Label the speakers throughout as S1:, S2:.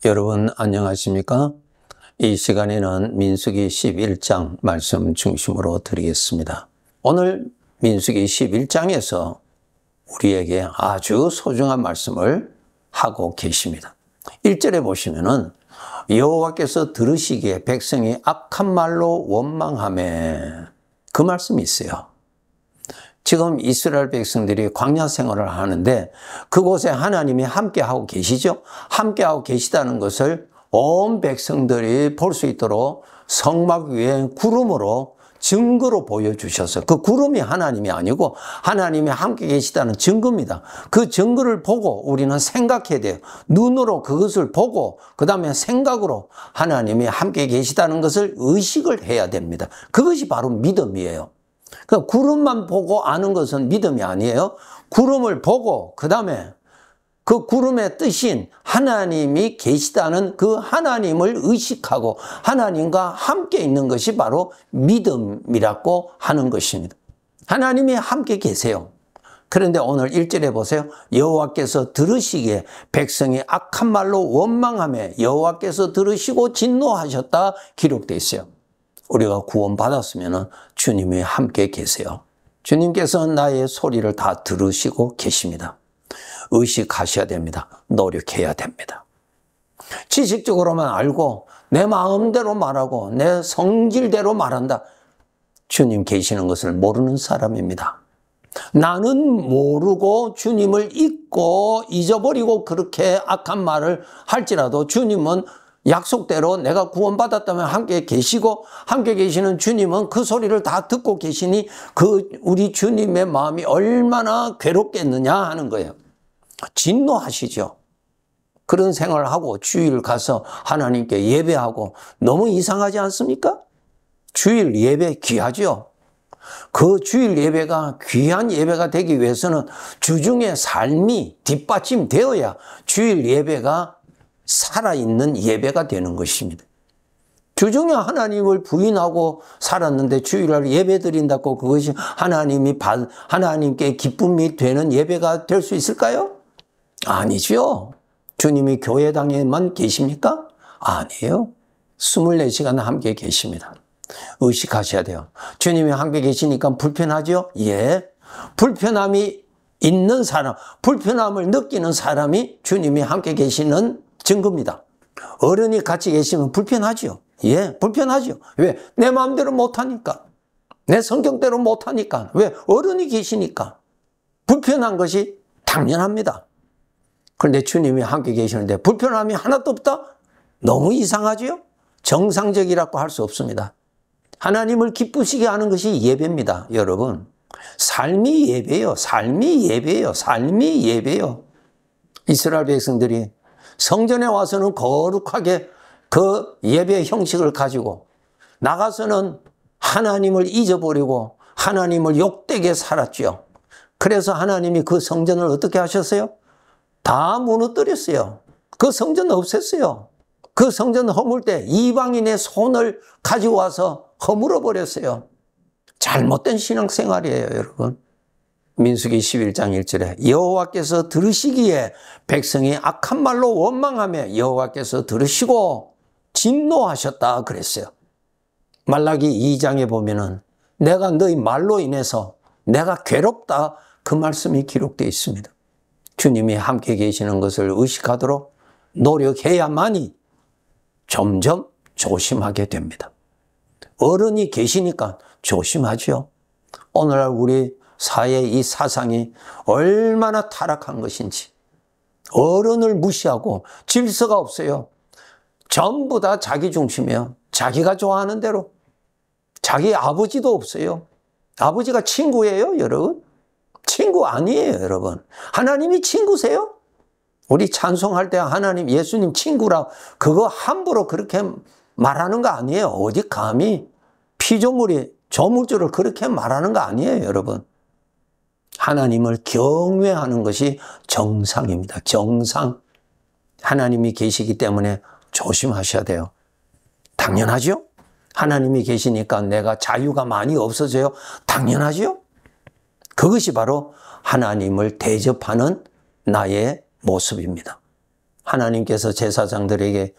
S1: 여러분 안녕하십니까? 이 시간에는 민수기 11장 말씀 중심으로 드리겠습니다. 오늘 민수기 11장에서 우리에게 아주 소중한 말씀을 하고 계십니다. 1절에 보시면은 여호와께서 들으시기에 백성이 악한 말로 원망하매, 그 말씀이 있어요. 지금 이스라엘 백성들이 광야 생활을 하는데 그곳에 하나님이 함께하고 계시죠. 함께하고 계시다는 것을 온 백성들이 볼 수 있도록 성막 위에 구름으로 증거로 보여주셔서, 그 구름이 하나님이 아니고 하나님이 함께 계시다는 증거입니다. 그 증거를 보고 우리는 생각해야 돼요. 눈으로 그것을 보고 그 다음에 생각으로 하나님이 함께 계시다는 것을 의식을 해야 됩니다. 그것이 바로 믿음이에요. 그러니까 구름만 보고 아는 것은 믿음이 아니에요. 구름을 보고 그 다음에 그 구름의 뜻인 하나님이 계시다는 그 하나님을 의식하고 하나님과 함께 있는 것이 바로 믿음이라고 하는 것입니다. 하나님이 함께 계세요. 그런데 오늘 1절에 보세요. 여호와께서 들으시기에 백성이 악한 말로 원망하며 여호와께서 들으시고 진노하셨다 기록되어 있어요. 우리가 구원받았으면 주님이 함께 계세요. 주님께서 나의 소리를 다 들으시고 계십니다. 의식하셔야 됩니다. 노력해야 됩니다. 지식적으로만 알고 내 마음대로 말하고 내 성질대로 말한다. 주님 계시는 것을 모르는 사람입니다. 나는 모르고 주님을 잊고 잊어버리고 그렇게 악한 말을 할지라도 주님은 약속대로 내가 구원받았다면 함께 계시고 함께 계시는 주님은 그 소리를 다 듣고 계시니 그 우리 주님의 마음이 얼마나 괴롭겠느냐 하는 거예요. 진노하시죠. 그런 생활을 하고 주일 가서 하나님께 예배하고 너무 이상하지 않습니까? 주일 예배 귀하죠. 그 주일 예배가 귀한 예배가 되기 위해서는 주중의 삶이 뒷받침되어야 주일 예배가 살아있는 예배가 되는 것입니다. 주중에 하나님을 부인하고 살았는데 주일날 예배 드린다고 그것이 하나님께 기쁨이 되는 예배가 될 수 있을까요? 아니죠. 주님이 교회당에만 계십니까? 아니에요. 24시간 함께 계십니다. 의식하셔야 돼요. 주님이 함께 계시니까 불편하죠? 예. 불편함이 있는 사람, 불편함을 느끼는 사람이 주님이 함께 계시는 증거입니다. 어른이 같이 계시면 불편하죠. 예, 불편하죠. 왜? 내 마음대로 못하니까. 내 성격대로 못하니까. 왜? 어른이 계시니까. 불편한 것이 당연합니다. 그런데 주님이 함께 계시는데 불편함이 하나도 없다? 너무 이상하지요? 정상적이라고 할 수 없습니다. 하나님을 기쁘시게 하는 것이 예배입니다, 여러분. 삶이 예배예요. 삶이 예배예요. 삶이 예배예요. 이스라엘 백성들이 성전에 와서는 거룩하게 그 예배 형식을 가지고 나가서는 하나님을 잊어버리고 하나님을 욕되게 살았죠. 그래서 하나님이 그 성전을 어떻게 하셨어요? 다 무너뜨렸어요. 그 성전 없앴어요. 그 성전 허물 때 이방인의 손을 가지고 와서 허물어 버렸어요. 잘못된 신앙생활이에요, 여러분. 민수기 11장 1절에 여호와께서 들으시기에 백성이 악한 말로 원망하며 여호와께서 들으시고 진노하셨다 그랬어요. 말라기 2장에 보면은 내가 너희 말로 인해서 내가 괴롭다 그 말씀이 기록되어 있습니다. 주님이 함께 계시는 것을 의식하도록 노력해야만이 점점 조심하게 됩니다. 어른이 계시니까 조심하죠. 오늘날 우리 사회의 이 사상이 얼마나 타락한 것인지. 어른을 무시하고 질서가 없어요. 전부 다 자기 중심이에요. 자기가 좋아하는 대로. 자기 아버지도 없어요. 아버지가 친구예요, 여러분? 친구 아니에요, 여러분. 하나님이 친구세요? 우리 찬송할 때 하나님, 예수님 친구라 그거 함부로 그렇게 말하는 거 아니에요. 어디 감히 피조물이 조물주를 그렇게 말하는 거 아니에요, 여러분. 하나님을 경외하는 것이 정상입니다. 정상. 하나님이 계시기 때문에 조심하셔야 돼요. 당연하죠? 하나님이 계시니까 내가 자유가 많이 없어져요. 당연하죠? 그것이 바로 하나님을 대접하는 나의 모습입니다. 하나님께서 제사장들에게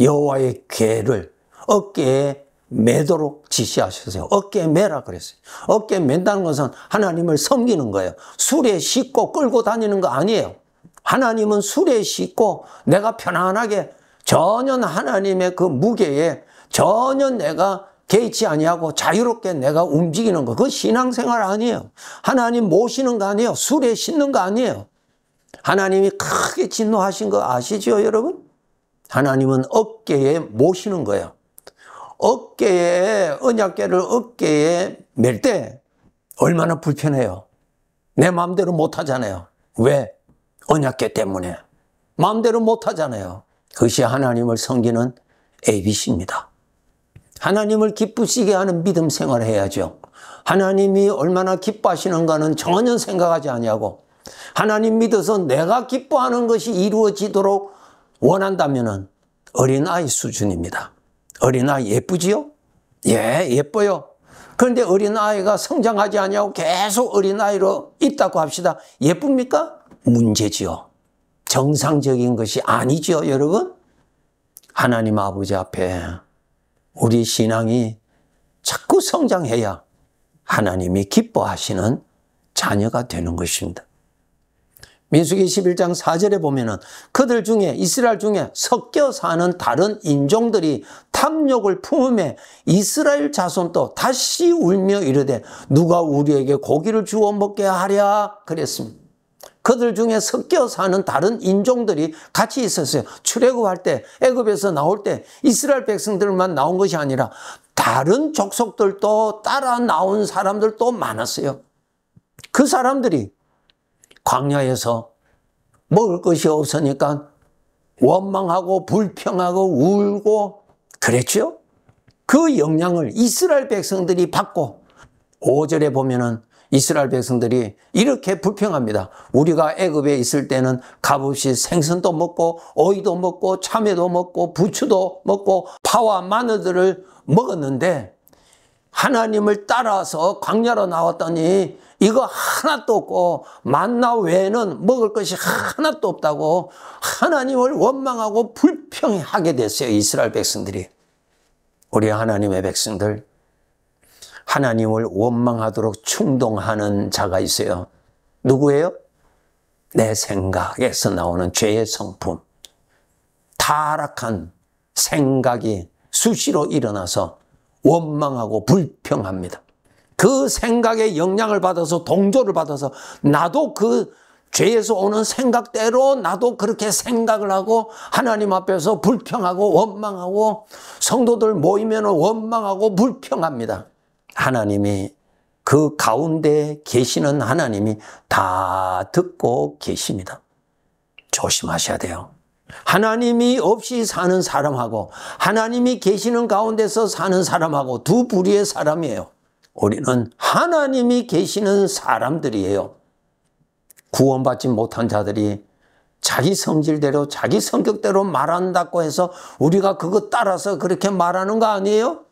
S1: 여호와의 궤를 어깨에 매도록 지시하셨어요. 어깨에 매라 그랬어요. 어깨에 맨다는 것은 하나님을 섬기는 거예요. 수레 싣고 끌고 다니는 거 아니에요. 하나님은 수레 싣고 내가 편안하게 전혀 하나님의 그 무게에 전혀 내가 개의치 아니하고 자유롭게 내가 움직이는 거. 그거 신앙생활 아니에요. 하나님 모시는 거 아니에요. 수레 싣는 거 아니에요. 하나님이 크게 진노하신 거 아시죠, 여러분? 하나님은 어깨에 모시는 거예요. 어깨에, 언약궤를 어깨에 맬 때 얼마나 불편해요. 내 마음대로 못 하잖아요. 왜? 언약궤 때문에. 마음대로 못 하잖아요. 그것이 하나님을 섬기는 ABC입니다. 하나님을 기쁘시게 하는 믿음 생활을 해야죠. 하나님이 얼마나 기뻐하시는가는 전혀 생각하지 아니하고 하나님 믿어서 내가 기뻐하는 것이 이루어지도록 원한다면 어린아이 수준입니다. 어린아이 예쁘지요? 예, 예뻐요. 그런데 어린아이가 성장하지 아니하고 계속 어린아이로 있다고 합시다. 예쁩니까? 문제지요. 정상적인 것이 아니죠, 여러분? 하나님 아버지 앞에 우리 신앙이 자꾸 성장해야 하나님이 기뻐하시는 자녀가 되는 것입니다. 민수기 11장 4절에 보면은 그들 중에 이스라엘 중에 섞여 사는 다른 인종들이 탐욕을 품음에 이스라엘 자손도 다시 울며 이르되 누가 우리에게 고기를 주워 먹게 하랴 그랬습니다. 그들 중에 섞여 사는 다른 인종들이 같이 있었어요. 출애굽할 때 애굽에서 나올 때 이스라엘 백성들만 나온 것이 아니라 다른 족속들도 따라 나온 사람들도 많았어요. 그 사람들이 광야에서 먹을 것이 없으니까 원망하고 불평하고 울고 그랬죠. 그 영향을 이스라엘 백성들이 받고 5절에 보면은 이스라엘 백성들이 이렇게 불평합니다. 우리가 애굽에 있을 때는 값없이 생선도 먹고 오이도 먹고 참외도 먹고 부추도 먹고 파와 마늘들을 먹었는데 하나님을 따라서 광야로 나왔더니 이거 하나도 없고 만나 외에는 먹을 것이 하나도 없다고 하나님을 원망하고 불평하게 됐어요. 이스라엘 백성들이. 우리 하나님의 백성들 하나님을 원망하도록 충동하는 자가 있어요. 누구예요? 내 생각에서 나오는 죄의 성품. 타락한 생각이 수시로 일어나서 원망하고 불평합니다. 그 생각에 영향을 받아서 동조를 받아서 나도 그 죄에서 오는 생각대로 나도 그렇게 생각을 하고 하나님 앞에서 불평하고 원망하고 성도들 모이면 원망하고 불평합니다. 하나님이 그 가운데 계시는 하나님이 다 듣고 계십니다. 조심하셔야 돼요. 하나님이 없이 사는 사람하고 하나님이 계시는 가운데서 사는 사람하고 두 부류의 사람이에요. 우리는 하나님이 계시는 사람들이에요. 구원받지 못한 자들이 자기 성질대로 자기 성격대로 말한다고 해서 우리가 그거 따라서 그렇게 말하는 거 아니에요?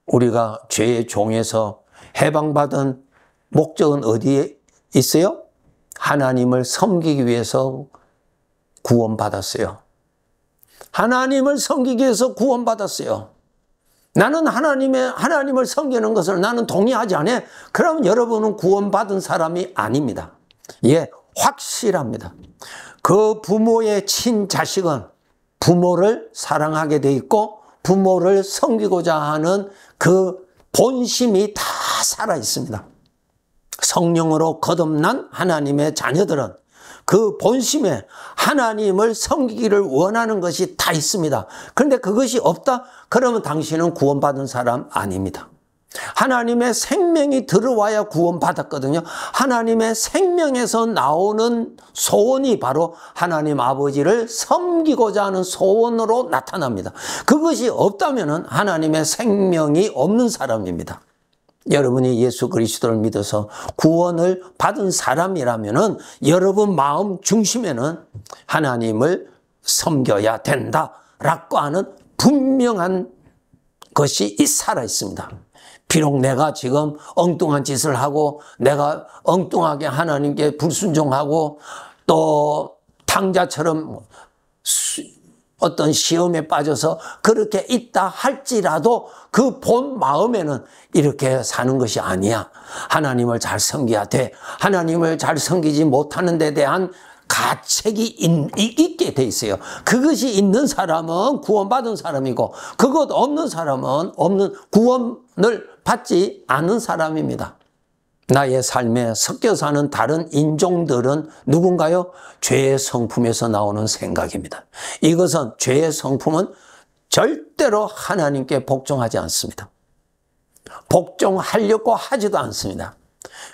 S1: 우리가 죄의 종에서 해방받은 목적은 어디에 있어요? 하나님을 섬기기 위해서 구원받았어요. 하나님을 섬기기 위해서 구원받았어요. 나는 하나님을 섬기는 것을 나는 동의하지 않아. 그러면 여러분은 구원받은 사람이 아닙니다. 예, 확실합니다. 그 부모의 친자식은 부모를 사랑하게 돼 있고 부모를 섬기고자 하는 그 본심이 다 살아 있습니다. 성령으로 거듭난 하나님의 자녀들은 그 본심에 하나님을 섬기기를 원하는 것이 다 있습니다. 그런데 그것이 없다? 그러면 당신은 구원받은 사람 아닙니다. 하나님의 생명이 들어와야 구원받았거든요. 하나님의 생명에서 나오는 소원이 바로 하나님 아버지를 섬기고자 하는 소원으로 나타납니다. 그것이 없다면 하나님의 생명이 없는 사람입니다. 여러분이 예수 그리스도를 믿어서 구원을 받은 사람이라면 여러분 마음 중심에는 하나님을 섬겨야 된다라고 하는 분명한 것이 살아 있습니다. 비록 내가 지금 엉뚱한 짓을 하고 내가 엉뚱하게 하나님께 불순종하고 또 황자처럼 어떤 시험에 빠져서 그렇게 있다 할지라도 그 본 마음에는 이렇게 사는 것이 아니야. 하나님을 잘 섬겨야 돼. 하나님을 잘 섬기지 못하는 데 대한 가책이 있게 돼 있어요. 그것이 있는 사람은 구원받은 사람이고 그것 없는 사람은 구원을 받지 않은 사람입니다. 나의 삶에 섞여 사는 다른 인종들은 누군가요? 죄의 성품에서 나오는 생각입니다. 이것은 죄의 성품은 절대로 하나님께 복종하지 않습니다. 복종하려고 하지도 않습니다.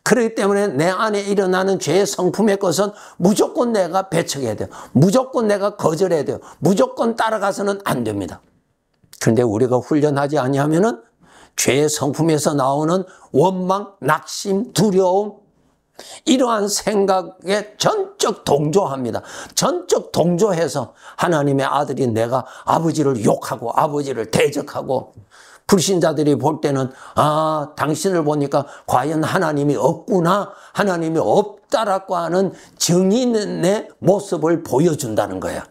S1: 그렇기 때문에 내 안에 일어나는 죄의 성품의 것은 무조건 내가 배척해야 돼요. 무조건 내가 거절해야 돼요. 무조건 따라가서는 안 됩니다. 그런데 우리가 훈련하지 아니하면은 죄의 성품에서 나오는 원망, 낙심, 두려움 이러한 생각에 전적 동조합니다. 전적 동조해서 하나님의 아들이 내가 아버지를 욕하고 아버지를 대적하고 불신자들이 볼 때는 당신을 보니까 과연 하나님이 없구나, 하나님이 없다라고 하는 증인의 모습을 보여준다는 거예요.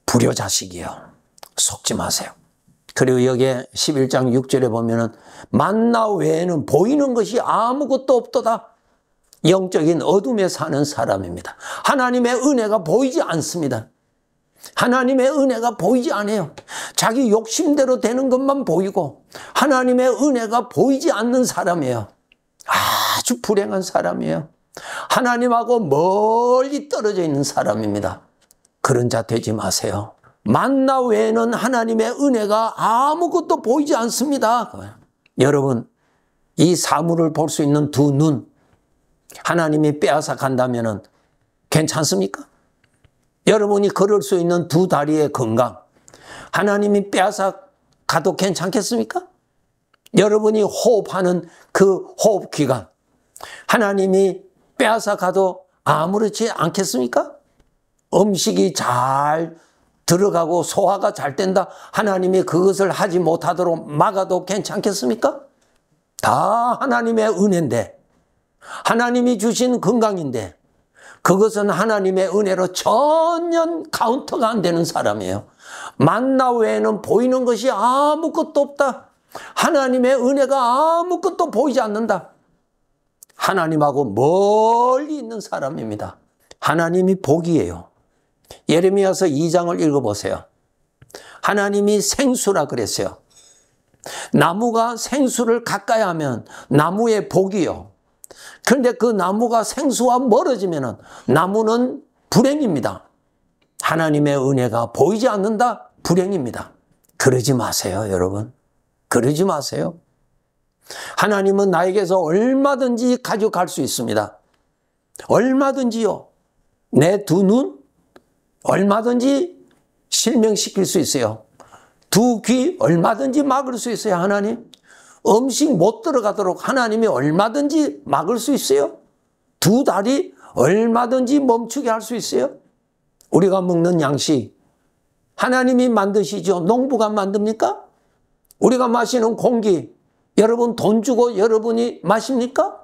S1: 불효자식이요. 속지 마세요. 그리고 여기에 11장 6절에 보면은 만나 외에는 보이는 것이 아무것도 없도다. 영적인 어둠에 사는 사람입니다. 하나님의 은혜가 보이지 않습니다. 하나님의 은혜가 보이지 않아요. 자기 욕심대로 되는 것만 보이고 하나님의 은혜가 보이지 않는 사람이에요. 아주 불행한 사람이에요. 하나님하고 멀리 떨어져 있는 사람입니다. 그런 자 되지 마세요. 만나 외에는 하나님의 은혜가 아무것도 보이지 않습니다. 여러분, 이 사물을 볼 수 있는 두 눈, 하나님이 빼앗아 간다면 괜찮습니까? 여러분이 걸을 수 있는 두 다리의 건강, 하나님이 빼앗아 가도 괜찮겠습니까? 여러분이 호흡하는 그 호흡기관, 하나님이 빼앗아 가도 아무렇지 않겠습니까? 음식이 잘 들어가고 소화가 잘 된다, 하나님이 그것을 하지 못하도록 막아도 괜찮겠습니까? 다 하나님의 은혜인데, 하나님이 주신 건강인데 그것은 하나님의 은혜로 전혀 카운터가 안 되는 사람이에요. 만나 외에는 보이는 것이 아무것도 없다. 하나님의 은혜가 아무것도 보이지 않는다. 하나님하고 멀리 있는 사람입니다. 하나님이 복이에요. 예레미야서 2장을 읽어보세요. 하나님이 생수라 그랬어요. 나무가 생수를 가까이 하면 나무의 복이요. 그런데 그 나무가 생수와 멀어지면 나무는 불행입니다. 하나님의 은혜가 보이지 않는다? 불행입니다. 그러지 마세요, 여러분. 그러지 마세요. 하나님은 나에게서 얼마든지 가져갈 수 있습니다. 얼마든지요. 내 두 눈 얼마든지 실명시킬 수 있어요. 두 귀 얼마든지 막을 수 있어요, 하나님. 음식 못 들어가도록 하나님이 얼마든지 막을 수 있어요. 두 다리 얼마든지 멈추게 할 수 있어요. 우리가 먹는 양식 하나님이 만드시죠. 농부가 만듭니까? 우리가 마시는 공기 여러분 돈 주고 여러분이 마십니까?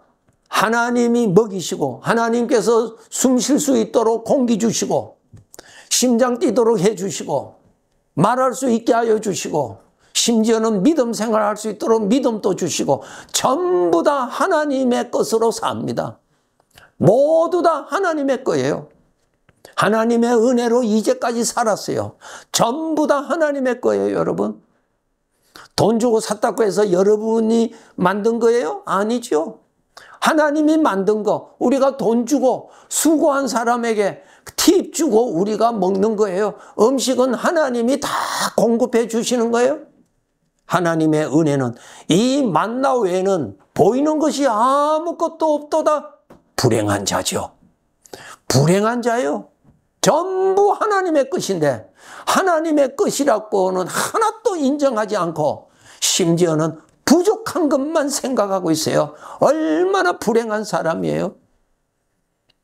S1: 하나님이 먹이시고 하나님께서 숨 쉴 수 있도록 공기 주시고 심장 뛰도록 해주시고 말할 수 있게 하여 주시고 심지어는 믿음 생활할 수 있도록 믿음도 주시고 전부 다 하나님의 것으로 삽니다. 모두 다 하나님의 거예요. 하나님의 은혜로 이제까지 살았어요. 전부 다 하나님의 거예요, 여러분. 돈 주고 샀다고 해서 여러분이 만든 거예요? 아니죠. 하나님이 만든 거, 우리가 돈 주고 수고한 사람에게 팁 주고 우리가 먹는 거예요. 음식은 하나님이 다 공급해 주시는 거예요. 하나님의 은혜는 이 만나 외에는 보이는 것이 아무것도 없도다. 불행한 자죠. 불행한 자요. 전부 하나님의 것인데 하나님의 것이라고는 하나도 인정하지 않고 심지어는 부족한 것만 생각하고 있어요. 얼마나 불행한 사람이에요.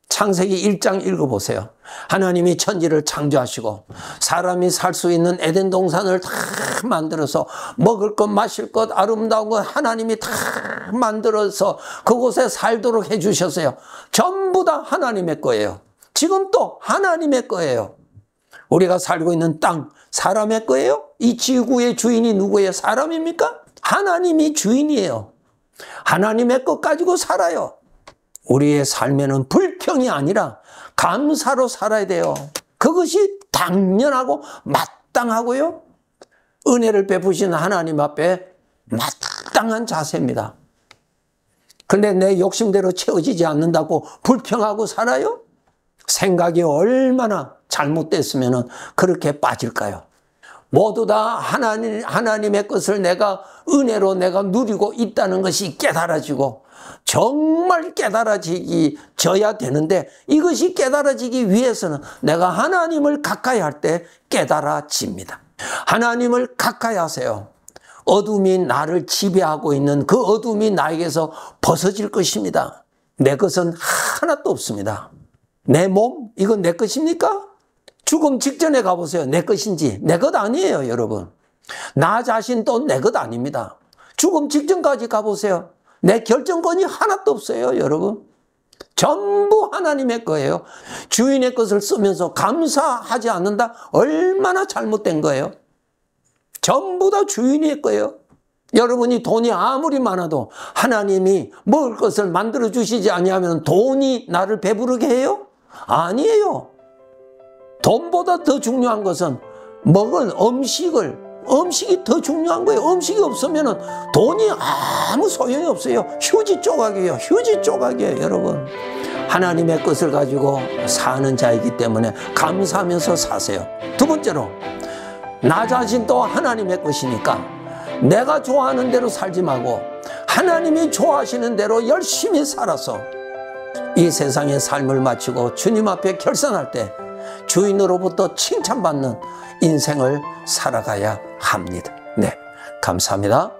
S1: 창세기 1장 읽어보세요. 하나님이 천지를 창조하시고 사람이 살 수 있는 에덴 동산을 다 만들어서 먹을 것 마실 것 아름다운 것 하나님이 다 만들어서 그곳에 살도록 해주셨어요. 전부 다 하나님의 거예요. 지금 또 하나님의 거예요. 우리가 살고 있는 땅 사람의 거예요? 이 지구의 주인이 누구예요? 사람입니까? 하나님이 주인이에요. 하나님의 것 가지고 살아요. 우리의 삶에는 불평이 아니라 감사로 살아야 돼요. 그것이 당연하고 마땅하고요. 은혜를 베푸신 하나님 앞에 마땅한 자세입니다. 근데 내 욕심대로 채워지지 않는다고 불평하고 살아요? 생각이 얼마나 잘못됐으면 그렇게 빠질까요? 모두 다 하나님의 것을 내가 은혜로 내가 누리고 있다는 것이 깨달아지고 정말 깨달아져야 되는데 이것이 깨달아지기 위해서는 내가 하나님을 가까이 할 때 깨달아집니다. 하나님을 가까이 하세요. 어둠이 나를 지배하고 있는 그 어둠이 나에게서 벗어질 것입니다. 내 것은 하나도 없습니다. 내 몸, 이건 내 것입니까? 죽음 직전에 가보세요. 내 것인지. 내 것 아니에요, 여러분. 나 자신도 내 것 아닙니다. 죽음 직전까지 가보세요. 내 결정권이 하나도 없어요, 여러분. 전부 하나님의 거예요. 주인의 것을 쓰면서 감사하지 않는다? 얼마나 잘못된 거예요. 전부 다 주인의 거예요. 여러분이 돈이 아무리 많아도 하나님이 먹을 것을 만들어 주시지 아니하면 돈이 나를 배부르게 해요? 아니에요. 돈보다 더 중요한 것은 먹은 음식이 더 중요한 거예요. 음식이 없으면 돈이 아무 소용이 없어요. 휴지 조각이에요. 여러분. 하나님의 것을 가지고 사는 자이기 때문에 감사하면서 사세요. 두 번째로, 나 자신도 하나님의 것이니까 내가 좋아하는 대로 살지 말고 하나님이 좋아하시는 대로 열심히 살아서 이 세상의 삶을 마치고 주님 앞에 결산할 때 주인으로부터 칭찬받는 인생을 살아가야 합니다. 네, 감사합니다.